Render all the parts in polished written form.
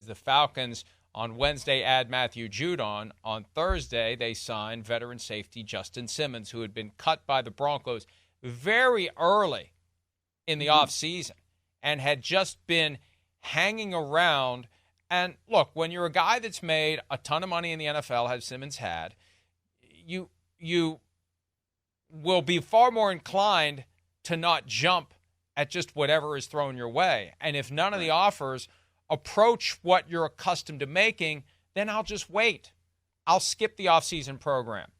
The Falcons on Wednesday add Matthew Judon. On Thursday, they sign veteran safety Justin Simmons, who had been cut by the Broncos very early in the offseason and had just been hanging around. And look, when you're a guy that's made a ton of money in the NFL, as Simmons had, you will be far more inclined to not jump at just whatever is thrown your way. And if none of the offers approach what you're accustomed to making, then I'll just wait. I'll skip the offseason program.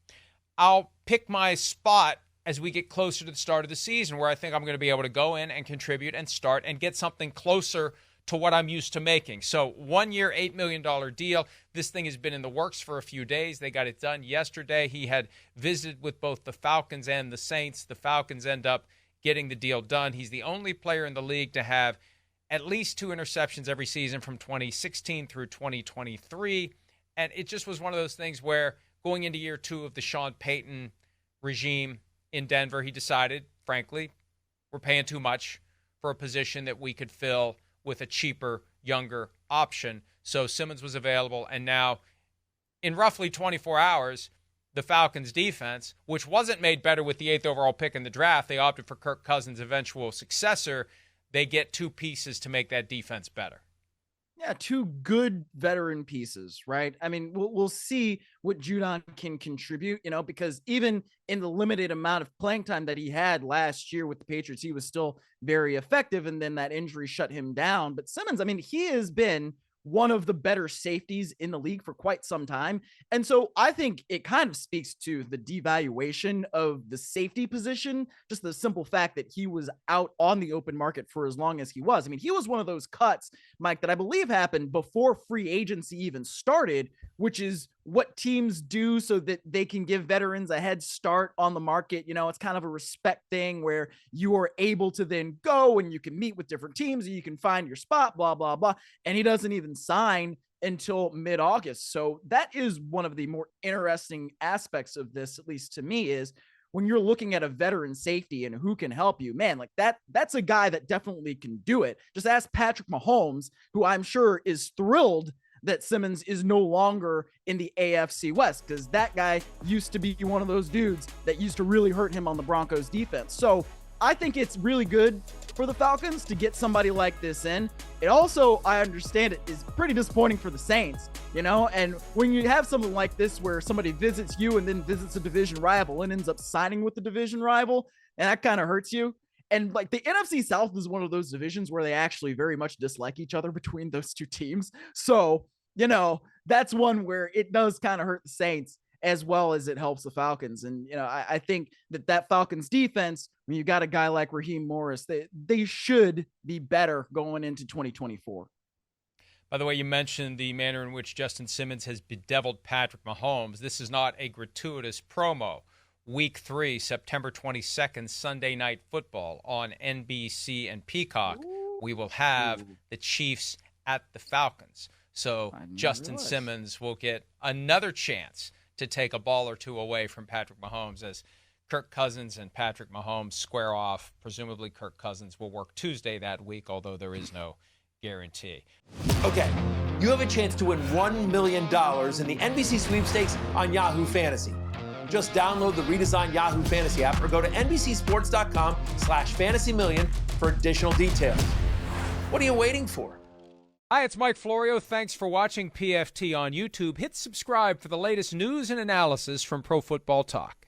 I'll pick my spot as we get closer to the start of the season where I think I'm going to be able to go in and contribute and start and get something closer to what I'm used to making. So 1 year, $8 million deal. This thing has been in the works for a few days. They got it done yesterday. He had visited with both the Falcons and the Saints. The Falcons end up getting the deal done. He's the only player in the league to have at least 2 interceptions every season from 2016 through 2023. And it just was one of those things where going into year 2 of the Sean Payton regime in Denver, he decided, frankly, we're paying too much for a position that we could fill with a cheaper, younger option. So Simmons was available. And now, in roughly 24 hours, the Falcons defense, which wasn't made better with the 8th overall pick in the draft, they opted for Kirk Cousins' eventual successor. They get 2 pieces to make that defense better. Yeah, 2 good veteran pieces, right? I mean, we'll see what Judon can contribute, because even in the limited amount of playing time that he had last year with the Patriots, he was still very effective, and then that injury shut him down. But Simmons, I mean, he has been one of the better safeties in the league for quite some time. And so I think it kind of speaks to the devaluation of the safety position, just the simple fact that he was out on the open market for as long as he was. I mean, he was one of those cuts, Mike, that I believe happened before free agency even started, which is what teams do so that they can give veterans a head start on the market. It's kind of a respect thing where you are able to then go and you can meet with different teams and you can find your spot, blah, blah, blah. And he doesn't even sign until mid-August. So that is one of the more interesting aspects of this, at least to me, is when you're looking at a veteran safety and who can help you, man, like that's a guy that definitely can do it. Just ask Patrick Mahomes, who I'm sure is thrilled that Simmons is no longer in the AFC West, because that guy used to be one of those dudes that used to really hurt him on the Broncos defense. So I think it's really good for the Falcons to get somebody like this in. It also, I understand it, is pretty disappointing for the Saints, and when you have something like this where somebody visits you and then visits a division rival and ends up signing with the division rival, and that kind of hurts you. And like the NFC South is one of those divisions where they actually very much dislike each other between those 2 teams. So, that's one where it does kind of hurt the Saints as well as it helps the Falcons. And, I think that Falcons defense, when you got a guy like Raheem Morris, they should be better going into 2024. By the way, you mentioned the manner in which Justin Simmons has bedeviled Patrick Mahomes. This is not a gratuitous promo. Week 3, September 22nd, Sunday Night Football on NBC and Peacock. We will have the Chiefs at the Falcons. So Justin Simmons will get another chance to take a ball or 2 away from Patrick Mahomes as Kirk Cousins and Patrick Mahomes square off. Presumably Kirk Cousins will work Tuesday that week, although there is no guarantee. Okay, you have a chance to win $1 million in the NBC sweepstakes on Yahoo Fantasy. Just download the redesigned Yahoo Fantasy app or go to NBCSports.com/fantasymillion for additional details. What are you waiting for? Hi, it's Mike Florio. Thanks for watching PFT on YouTube. Hit subscribe for the latest news and analysis from Pro Football Talk.